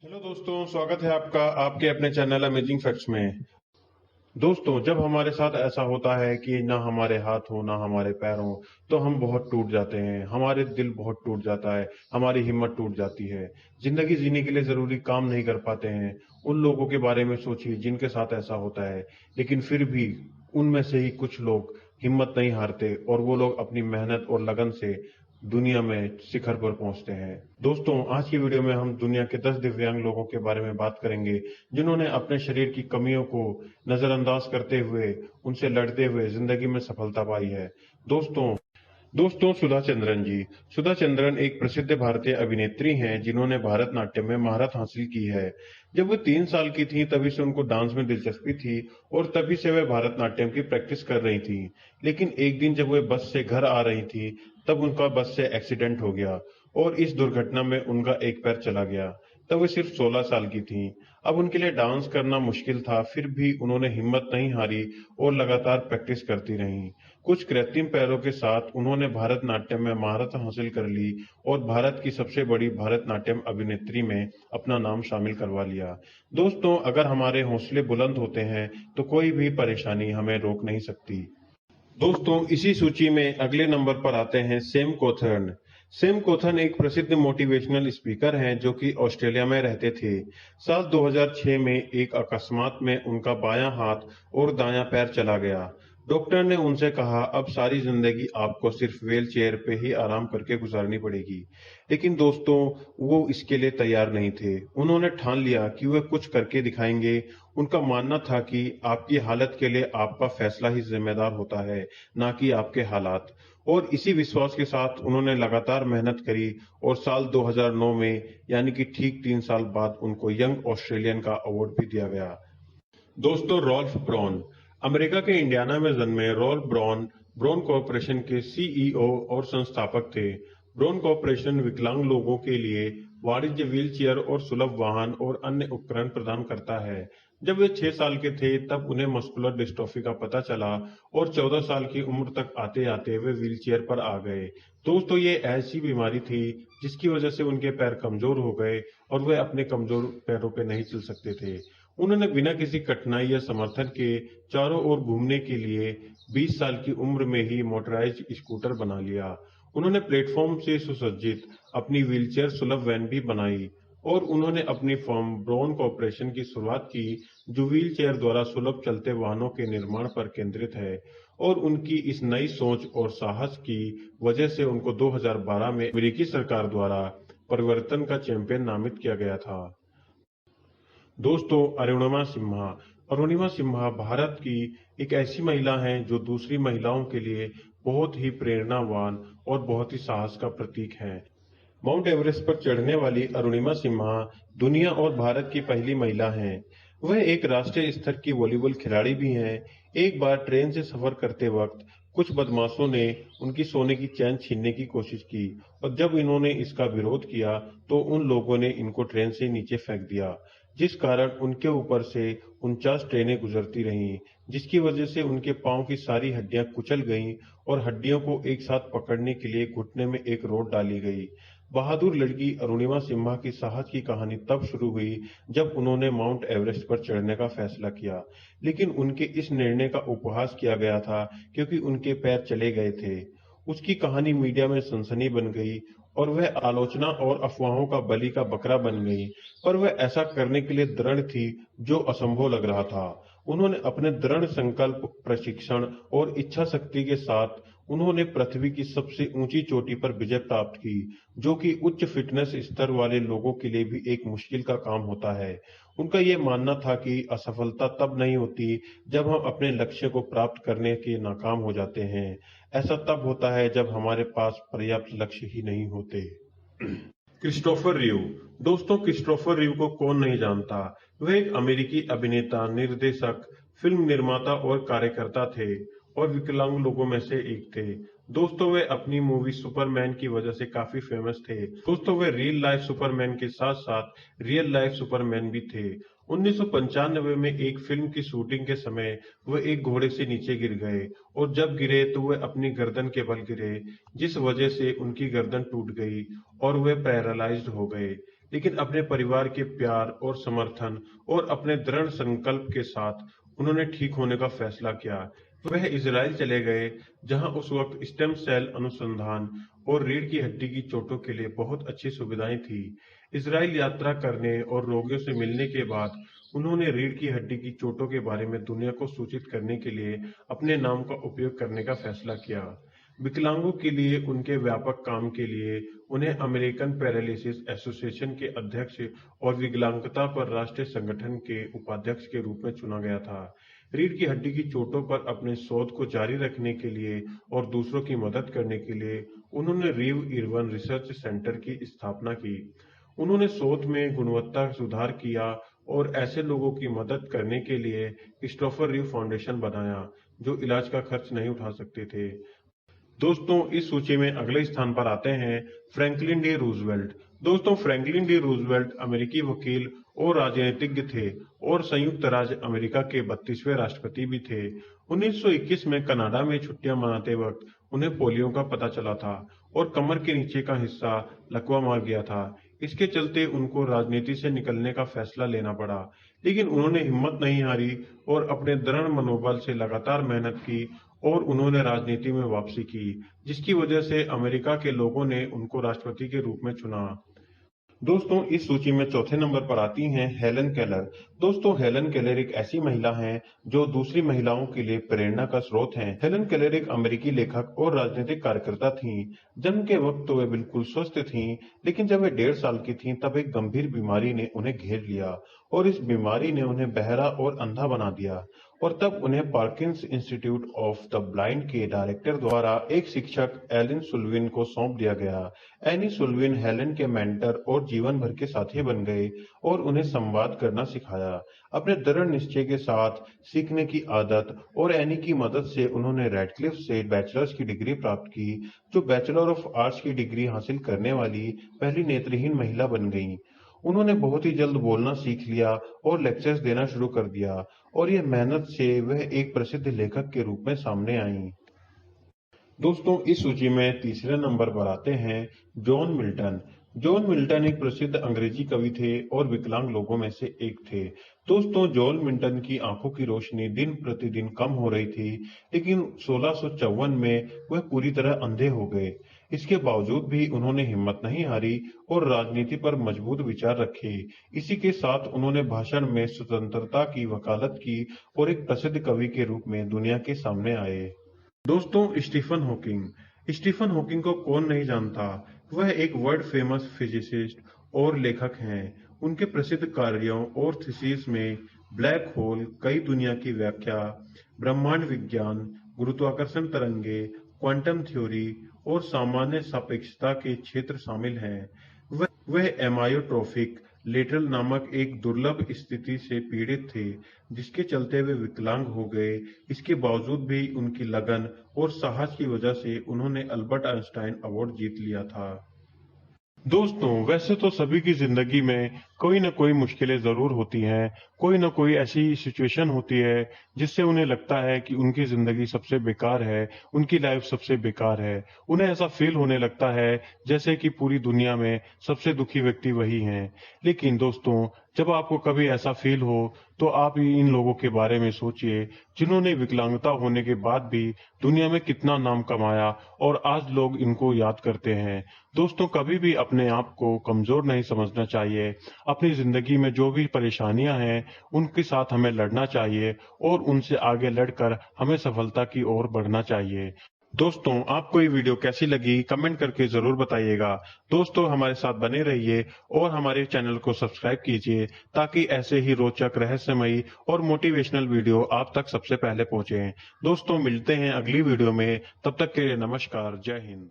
Hello दोस्तों, स्वागत है आपका आपके अपने चैनल अमेजिंग फैक्ट्स में। दोस्तों, जब हमारे साथ ऐसा होता है कि ना हमारे हाथ हो ना हमारे पैर हो, तो हम बहुत टूट जाते हैं, हमारे दिल बहुत टूट जाता है, हमारी हिम्मत टूट जाती है। जिंदगी जीने के लिए जरूरी काम नहीं कर पाते हैं। उन लोगों के बारे में सोचिए जिनके साथ ऐसा होता है, लेकिन फिर भी उनमें से ही कुछ लोग हिम्मत नहीं हारते और वो लोग अपनी मेहनत और लगन से दुनिया में शिखर पर पहुंचते हैं। दोस्तों, आज की वीडियो में हम दुनिया के 10 दिव्यांग लोगों के बारे में बात करेंगे, जिन्होंने अपने शरीर की कमियों को नजरअंदाज करते हुए, उनसे लड़ते हुए जिंदगी में सफलता पाई है। दोस्तों दोस्तों सुधा चंद्रन जी। सुधा चंद्रन एक प्रसिद्ध भारतीय अभिनेत्री हैं, जिन्होंने भारतनाट्यम में महारत हासिल की है। जब वो 3 साल की थी तभी से उनको डांस में दिलचस्पी थी और तभी से वे भारतनाट्यम की प्रैक्टिस कर रही थी। लेकिन एक दिन जब वे बस से घर आ रही थी, तब उनका बस से एक्सीडेंट हो गया और इस दुर्घटना में उनका एक पैर चला गया। तब वे सिर्फ 16 साल की थी। अब उनके लिए डांस करना मुश्किल था, फिर भी उन्होंने हिम्मत नहीं हारी और लगातार प्रैक्टिस करती रहीं। कुछ कृत्रिम पैरों के साथ उन्होंने भारतनाट्यम में महारत हासिल कर ली और भारत की सबसे बड़ी भारतनाट्यम अभिनेत्री में अपना नाम शामिल करवा लिया। दोस्तों, अगर हमारे हौसले बुलंद होते हैं तो कोई भी परेशानी हमें रोक नहीं सकती। दोस्तों, इसी सूची में अगले नंबर पर आते हैं सैम कोथर्न। सैम कोथर्न एक प्रसिद्ध मोटिवेशनल स्पीकर हैं जो कि ऑस्ट्रेलिया में रहते थे। साल 2006 में एक अकस्मात में उनका बायां हाथ और दायां पैर चला गया। डॉक्टर ने उनसे कहा, अब सारी जिंदगी आपको सिर्फ व्हील चेयर पे ही आराम करके गुजारनी पड़ेगी। लेकिन दोस्तों, वो इसके लिए तैयार नहीं थे। उन्होंने ठान लिया कि वे कुछ करके दिखाएंगे। उनका मानना था कि आपकी हालत के लिए आपका फैसला ही जिम्मेदार होता है, ना कि आपके हालात। और इसी विश्वास के साथ उन्होंने लगातार मेहनत करी और साल 2009 में, यानी कि ठीक 3 साल बाद, उनको यंग ऑस्ट्रेलियन का अवार्ड भी दिया गया। दोस्तों, रॉल्फ ब्रॉन। अमेरिका के इंडियाना में जन्मे रॉल्फ ब्रॉन ब्रॉन कॉरपोरेशन के सीईओ और संस्थापक थे। ब्रॉन कॉरपोरेशन विकलांग लोगों के लिए वाणिज्य व्हीलचेयर और सुलभ वाहन और अन्य उपकरण प्रदान करता है। जब वे 6 साल के थे तब उन्हें मस्कुलर डिस्ट्रोफी का पता चला और 14 साल की उम्र तक आते आते वे व्हीलचेयर पर आ गए। दोस्तों, ये ऐसी बीमारी थी जिसकी वजह से उनके पैर कमजोर हो गए और वे अपने कमजोर पैरों पे नहीं चल सकते थे। उन्होंने बिना किसी कठिनाई या समर्थन के चारों ओर घूमने के लिए 20 साल की उम्र में ही मोटराइज्ड स्कूटर बना लिया। उन्होंने प्लेटफॉर्म से सुसज्जित अपनी व्हीलचेयर सुलभ वैन भी बनाई और उन्होंने अपनी फर्म ब्रॉन कॉरपोरेशन की शुरुआत की, जो व्हीलचेयर द्वारा सुलभ चलते वाहनों के निर्माण पर केंद्रित है। और उनकी इस नई सोच और साहस की वजह से उनको 2012 में अमेरिकी सरकार द्वारा परिवर्तन का चैंपियन नामित किया गया था। दोस्तों, अरुणिमा सिन्हा। अरुणिमा सिन्हा भारत की एक ऐसी महिला हैं जो दूसरी महिलाओं के लिए बहुत ही प्रेरणावान और बहुत ही साहस का प्रतीक है। माउंट एवरेस्ट पर चढ़ने वाली अरुणिमा सिन्हा दुनिया और भारत की पहली महिला हैं। वह एक राष्ट्रीय स्तर की वॉलीबॉल खिलाड़ी भी हैं। एक बार ट्रेन से सफर करते वक्त कुछ बदमाशों ने उनकी सोने की चैन छीनने की कोशिश की और जब इन्होंने इसका विरोध किया तो उन लोगों ने इनको ट्रेन से नीचे फेंक दिया, जिस कारण उनके ऊपर से 49 ट्रेनें गुजरती रहीं, जिसकी वजह से उनके पांव की सारी हड्डियां कुचल गईं और हड्डियों को एक साथ पकड़ने के लिए घुटने में एक रॉड डाली गई। बहादुर लड़की अरुणिमा सिन्हा की साहस की कहानी तब शुरू हुई जब उन्होंने माउंट एवरेस्ट पर चढ़ने का फैसला किया। लेकिन उनके इस निर्णय का उपहास किया गया था क्योंकि उनके पैर चले गए थे। उसकी कहानी मीडिया में सनसनी बन गई और वह आलोचना और अफवाहों का बलि का बकरा बन गई। पर वह ऐसा करने के लिए दृढ़ थी, जो असंभव लग रहा था। उन्होंने अपने दृढ़ संकल्प, प्रशिक्षण और इच्छा शक्ति के साथ उन्होंने पृथ्वी की सबसे ऊंची चोटी पर विजय प्राप्त की, जो कि उच्च फिटनेस स्तर वाले लोगों के लिए भी एक मुश्किल का काम होता है। उनका यह मानना था कि असफलता तब नहीं होती जब हम अपने लक्ष्य को प्राप्त करने के नाकाम हो जाते हैं। ऐसा तब होता है जब हमारे पास पर्याप्त लक्ष्य ही नहीं होते। क्रिस्टोफर रीव। दोस्तों, क्रिस्टोफर रीव को कौन नहीं जानता। वह एक अमेरिकी अभिनेता, निर्देशक, फिल्म निर्माता और कार्यकर्ता थे और विकलांग लोगों में से एक थे। दोस्तों, वे अपनी मूवी सुपरमैन की वजह से काफी फेमस थे। दोस्तों, वे रियल लाइफ सुपरमैन के साथ साथ रियल लाइफ सुपरमैन भी थे। 1995 में एक फिल्म की शूटिंग के समय वह एक घोड़े से नीचे गिर गए और जब गिरे तो वह अपनी गर्दन के बल गिरे, जिस वजह से उनकी गर्दन टूट गई और वे पैरालाइज्ड हो गए। लेकिन अपने परिवार के प्यार और समर्थन और अपने दृढ़ संकल्प के साथ उन्होंने ठीक होने का फैसला किया। वह इजराइल चले गए, जहां उस वक्त स्टेम सेल अनुसंधान और रीढ़ की हड्डी की चोटों के लिए बहुत अच्छी सुविधाएं थी। इजराइल यात्रा करने और रोगियों से मिलने के बाद उन्होंने रीढ़ की हड्डी की चोटों के बारे में दुनिया को सूचित करने के लिए अपने नाम का उपयोग करने का फैसला किया। विकलांगों के लिए उनके व्यापक काम के लिए उन्हें अमेरिकन पैरालिसिस एसोसिएशन के अध्यक्ष और विकलांगता पर राष्ट्रीय संगठन के उपाध्यक्ष के रूप में चुना गया था। रीढ़ की हड्डी की चोटों पर अपने शोध को जारी रखने के लिए और दूसरों की मदद करने के लिए उन्होंने रिव इरविन रिसर्च सेंटर की स्थापना की। उन्होंने शोध में गुणवत्ता सुधार किया और ऐसे लोगों की मदद करने के लिए क्रिस्टोफर रिव फाउंडेशन बनाया, जो इलाज का खर्च नहीं उठा सकते थे। दोस्तों, इस सूची में अगले स्थान पर आते हैं फ्रैंकलिन डी रूजवेल्ट। दोस्तों, फ्रैंकलिन डी रूजवेल्ट अमेरिकी वकील और राजनीतिज्ञ थे और संयुक्त राज्य अमेरिका के 32वें राष्ट्रपति भी थे। 1921 में कनाडा में छुट्टियां मनाते वक्त उन्हें पोलियो का पता चला था और कमर के नीचे का हिस्सा लकवा मार गया था। इसके चलते उनको राजनीति से निकलने का फैसला लेना पड़ा, लेकिन उन्होंने हिम्मत नहीं हारी और अपने दृढ़ मनोबल से लगातार मेहनत की और उन्होंने राजनीति में वापसी की, जिसकी वजह से अमेरिका के लोगों ने उनको राष्ट्रपति के रूप में चुना। दोस्तों, इस सूची में चौथे नंबर पर आती हैं हेलन केलर। दोस्तों, हेलन केलर एक ऐसी महिला हैं जो दूसरी महिलाओं के लिए प्रेरणा का स्रोत हैं। हेलन केलर एक अमेरिकी लेखक और राजनीतिक कार्यकर्ता थीं। जन्म के वक्त तो वे बिल्कुल स्वस्थ थीं, लेकिन जब वे 1.5 साल की थीं तब एक गंभीर बीमारी ने उन्हें घेर लिया और इस बीमारी ने उन्हें बहरा और अंधा बना दिया। और तब उन्हें पार्किंस इंस्टीट्यूट ऑफ द ब्लाइंड के डायरेक्टर द्वारा एक शिक्षक एलिन सुल्विन को सौंप दिया गया। एनी सुल्विन हेलन के मेंटर और जीवन भर के साथी बन गए और उन्हें संवाद करना सिखाया। अपने दृढ़ निश्चय के साथ, सीखने की आदत और एनी की मदद से उन्होंने रेडक्लिफ से बैचलर्स की डिग्री प्राप्त की, जो बैचलर ऑफ आर्ट्स की डिग्री हासिल करने वाली पहली नेत्रहीन महिला बन गईं। उन्होंने बहुत ही जल्द बोलना सीख लिया और लेक्चर्स देना शुरू कर दिया और यह मेहनत से वह एक प्रसिद्ध लेखक के रूप में सामने आईं। दोस्तों, इस सूची में तीसरे नंबर पर आते हैं जॉन मिल्टन। जॉन मिल्टन एक प्रसिद्ध अंग्रेजी कवि थे और विकलांग लोगों में से एक थे। दोस्तों, जॉन मिल्टन की आंखों की रोशनी दिन प्रतिदिन कम हो रही थी, लेकिन 1654 में वह पूरी तरह अंधे हो गए। इसके बावजूद भी उन्होंने हिम्मत नहीं हारी और राजनीति पर मजबूत विचार रखे। इसी के साथ उन्होंने भाषण में स्वतंत्रता की वकालत की और एक प्रसिद्ध कवि के रूप में दुनिया के सामने आए। दोस्तों, स्टीफन हॉकिंग। स्टीफन हॉकिंग को कौन नहीं जानता। वह एक वर्ल्ड फेमस फिजिसिस्ट और लेखक हैं। उनके प्रसिद्ध कार्यों और थीसिस में ब्लैक होल, कई दुनिया की व्याख्या, ब्रह्मांड विज्ञान, गुरुत्वाकर्षण तरंगे, क्वांटम थ्योरी और सामान्य सापेक्षता के क्षेत्र शामिल हैं। वह एमायोट्रोफिक लेटरल नामक एक दुर्लभ स्थिति से पीड़ित थे, जिसके चलते वे विकलांग हो गए। इसके बावजूद भी उनकी लगन और साहस की वजह से उन्होंने अल्बर्ट आइंस्टाइन अवार्ड जीत लिया था। दोस्तों, वैसे तो सभी की जिंदगी में कोई ना कोई मुश्किलें जरूर होती हैं, कोई ना कोई ऐसी सिचुएशन होती है जिससे उन्हें लगता है कि उनकी जिंदगी सबसे बेकार है, उनकी लाइफ सबसे बेकार है। उन्हें ऐसा फील होने लगता है जैसे कि पूरी दुनिया में सबसे दुखी व्यक्ति वही हैं। लेकिन दोस्तों, जब आपको कभी ऐसा फील हो तो आप इन लोगों के बारे में सोचिए, जिन्होंने विकलांगता होने के बाद भी दुनिया में कितना नाम कमाया और आज लोग इनको याद करते हैं। दोस्तों, कभी भी अपने आप को कमजोर नहीं समझना चाहिए। अपनी जिंदगी में जो भी परेशानियां हैं उनके साथ हमें लड़ना चाहिए और उनसे आगे लड़कर हमें सफलता की ओर बढ़ना चाहिए। दोस्तों, आपको ये वीडियो कैसी लगी कमेंट करके जरूर बताइएगा। दोस्तों, हमारे साथ बने रहिए और हमारे चैनल को सब्सक्राइब कीजिए ताकि ऐसे ही रोचक, रहस्यमयी और मोटिवेशनल वीडियो आप तक सबसे पहले पहुंचे। दोस्तों, मिलते हैं अगली वीडियो में। तब तक के लिए नमस्कार। जय हिंद।